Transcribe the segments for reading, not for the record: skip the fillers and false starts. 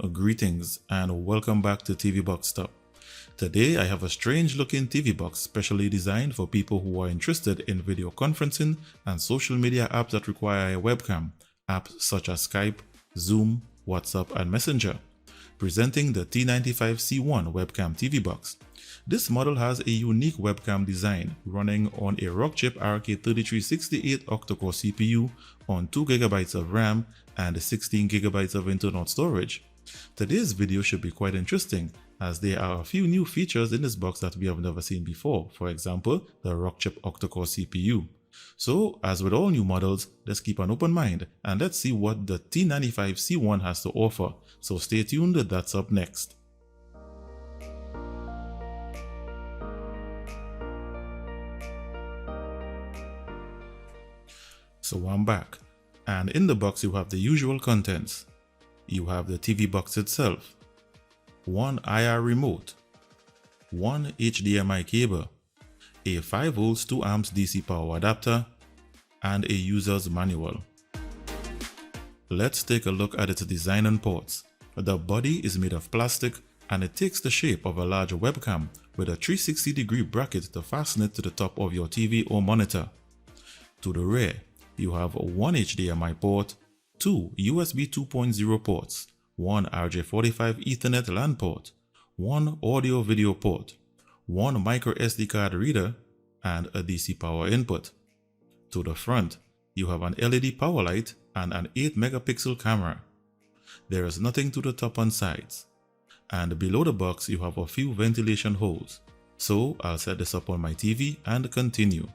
Greetings and welcome back to TV Box Top. Today I have a strange looking TV box specially designed for people who are interested in video conferencing and social media apps that require a webcam, apps such as Skype, Zoom, WhatsApp and Messenger. Presenting the T95 C1 webcam TV box. This model has a unique webcam design running on a Rockchip RK3368 Octa core CPU on 2GB of RAM and 16GB of internal storage. Today's video should be quite interesting as there are a few new features in this box that we have never seen before, for example the Rockchip Octa core CPU. So as with all new models, let's keep an open mind and let's see what the T95 C1 has to offer, so stay tuned, that's up next. So I'm back, and in the box you have the usual contents. You have the TV box itself, one IR remote, one HDMI cable, a 5V 2A DC power adapter, and a user's manual. Let's take a look at its design and ports. The body is made of plastic and it takes the shape of a large webcam with a 360-degree bracket to fasten it to the top of your TV or monitor. To the rear, you have one HDMI port, two USB 2.0 ports, one RJ45 Ethernet LAN port, one audio-video port, one micro SD card reader, and a DC power input. To the front, you have an LED power light and an 8-megapixel camera. There is nothing to the top and sides. And below the box, you have a few ventilation holes. So I'll set this up on my TV and continue.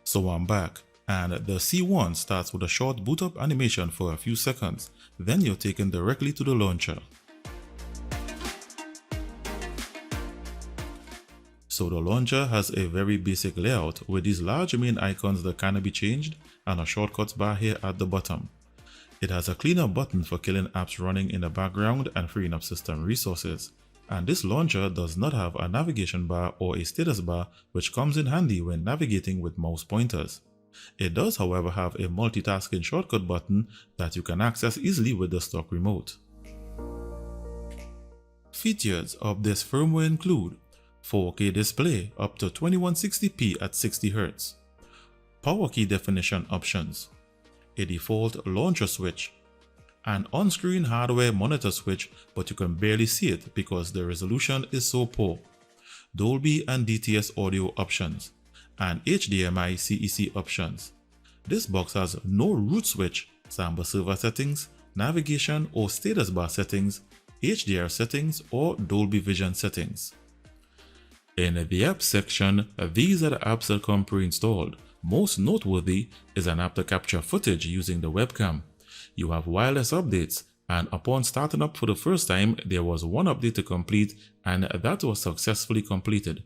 So I'm back, and the C1 starts with a short boot up animation for a few seconds, then you're taken directly to the launcher. So the launcher has a very basic layout with these large main icons that can be changed and a shortcuts bar here at the bottom. It has a cleanup button for killing apps running in the background and freeing up system resources. And this launcher does not have a navigation bar or a status bar, which comes in handy when navigating with mouse pointers. It does however have a multitasking shortcut button that you can access easily with the stock remote. Features of this firmware include 4K display up to 2160p at 60Hz, power key definition options, a default launcher switch, an on-screen hardware monitor switch but you can barely see it because the resolution is so poor, Dolby and DTS audio options, and HDMI CEC options. This box has no root switch, Samba server settings, navigation or status bar settings, HDR settings or Dolby Vision settings. In the apps section, these are the apps that come pre-installed. Most noteworthy is an app to capture footage using the webcam. You have wireless updates, and upon starting up for the first time, there was one update to complete and that was successfully completed.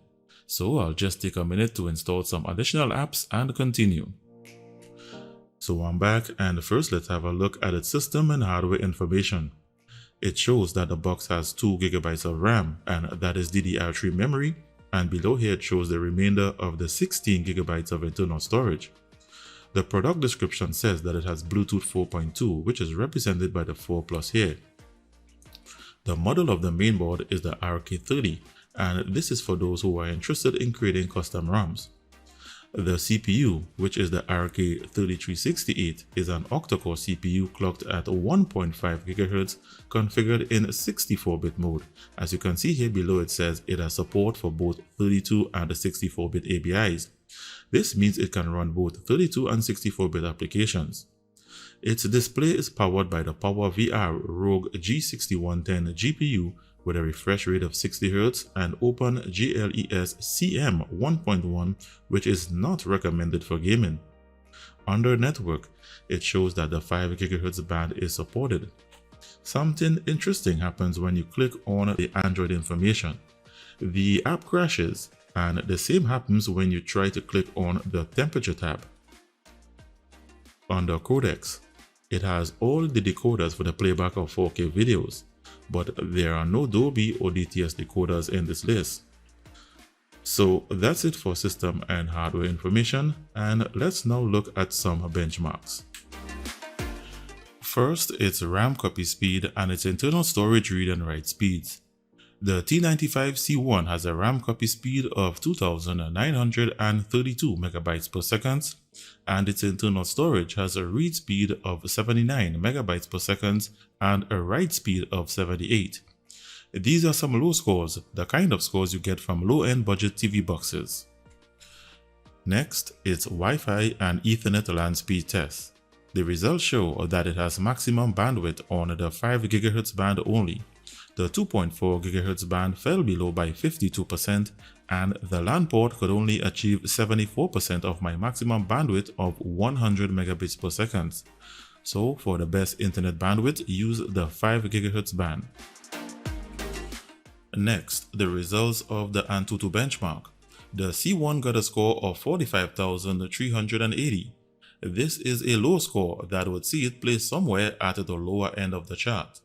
So I'll just take a minute to install some additional apps and continue. So I'm back, and first let's have a look at its system and hardware information. It shows that the box has 2GB of RAM and that is DDR3 memory, and below here it shows the remainder of the 16GB of internal storage. The product description says that it has Bluetooth 4.2, which is represented by the 4 Plus here. The model of the mainboard is the RK30, and this is for those who are interested in creating custom ROMs. The CPU, which is the RK3368, is an octa-core CPU clocked at 1.5 GHz, configured in 64-bit mode. As you can see here below, it says it has support for both 32 and 64-bit ABIs. This means it can run both 32 and 64-bit applications. Its display is powered by the PowerVR Rouge G6110 GPU with a refresh rate of 60Hz and open GLES CM 1.1, which is not recommended for gaming. Under network, it shows that the 5 GHz band is supported. Something interesting happens when you click on the Android information. The app crashes, and the same happens when you try to click on the temperature tab. Under codecs, it has all the decoders for the playback of 4K videos, but there are no Dolby or DTS decoders in this list. So that's it for system and hardware information, and let's now look at some benchmarks. First, its RAM copy speed and its internal storage read and write speeds. The T95 C1 has a RAM copy speed of 2932 MB per second, and its internal storage has a read speed of 79 MB per second and a write speed of 78. These are some low scores, the kind of scores you get from low-end budget TV boxes. Next, its Wi-Fi and Ethernet LAN speed test. The results show that it has maximum bandwidth on the 5 GHz band only. The 2.4 GHz band fell below by 52%, and the LAN port could only achieve 74% of my maximum bandwidth of 100 megabits per second. So for the best internet bandwidth, use the 5 GHz band. Next, the results of the Antutu benchmark. The C1 got a score of 45,380. This is a low score that would see it placed somewhere at the lower end of the chart.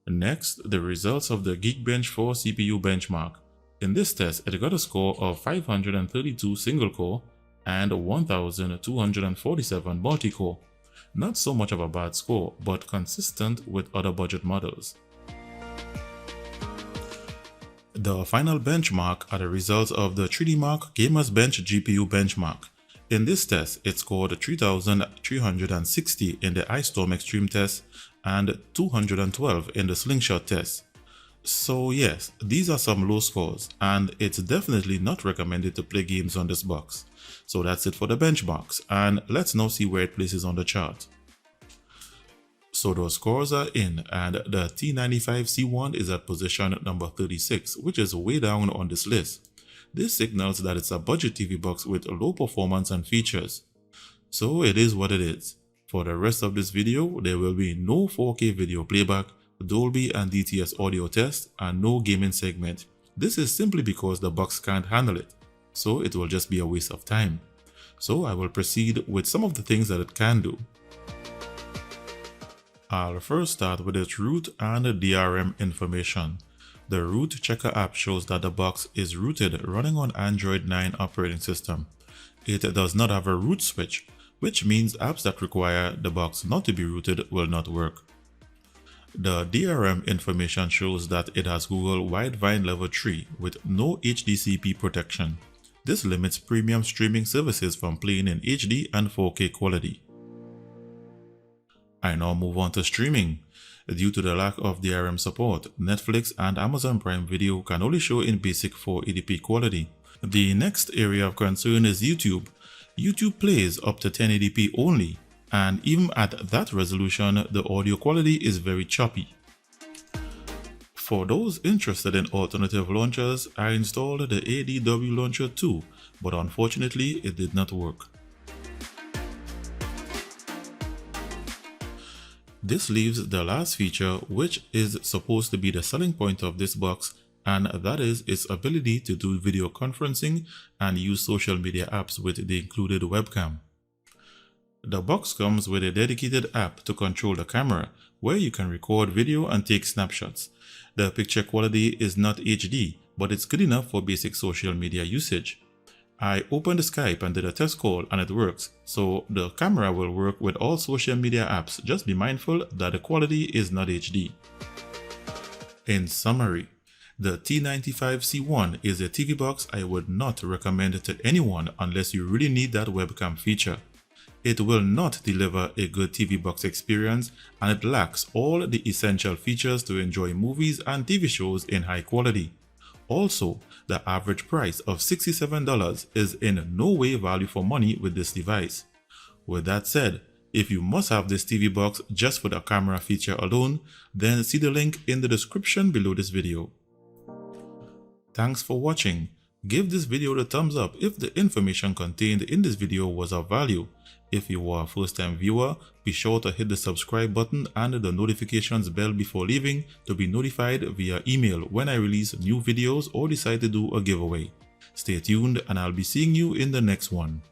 Next, the results of the Geekbench 4 CPU benchmark. In this test, it got a score of 532 single-core and 1,247 multi-core. Not so much of a bad score, but consistent with other budget models. The final benchmark are the results of the 3DMark Gamers Bench GPU benchmark. In this test, it scored 3,360 in the iStorm Extreme test and 212 in the Slingshot test. So yes, these are some low scores, and it's definitely not recommended to play games on this box. So that's it for the benchmarks, and let's now see where it places on the chart. So those scores are in, and the T95 C1 is at position number 36, which is way down on this list. This signals that it's a budget TV box with low performance and features. So it is what it is. For the rest of this video, there will be no 4K video playback, Dolby and DTS audio test, and no gaming segment. This is simply because the box can't handle it, so it will just be a waste of time. So I will proceed with some of the things that it can do. I'll first start with its root and DRM information. The root checker app shows that the box is rooted running on Android 9 operating system. It does not have a root switch, which means apps that require the box not to be rooted will not work. The DRM information shows that it has Google Widevine Level 3 with no HDCP protection. This limits premium streaming services from playing in HD and 4K quality. I now move on to streaming. Due to the lack of DRM support, Netflix and Amazon Prime Video can only show in basic 480p quality. The next area of concern is YouTube. YouTube plays up to 1080p only, and even at that resolution, the audio quality is very choppy. For those interested in alternative launchers, I installed the ADW launcher too, but unfortunately it did not work. This leaves the last feature, which is supposed to be the selling point of this box, and that is its ability to do video conferencing and use social media apps with the included webcam. The box comes with a dedicated app to control the camera, where you can record video and take snapshots. The picture quality is not HD, but it's good enough for basic social media usage. I opened Skype and did a test call and it works, so the camera will work with all social media apps. Just be mindful that the quality is not HD. In summary, the T95 C1 is a TV box I would not recommend to anyone unless you really need that webcam feature. It will not deliver a good TV box experience, and it lacks all the essential features to enjoy movies and TV shows in high quality. Also, the average price of $67 is in no way value for money with this device. With that said, if you must have this TV box just for the camera feature alone, then see the link in the description below this video. Thanks for watching. Give this video the thumbs up if the information contained in this video was of value. If you are a first-time viewer, be sure to hit the subscribe button and the notifications bell before leaving to be notified via email when I release new videos or decide to do a giveaway. Stay tuned and I'll be seeing you in the next one.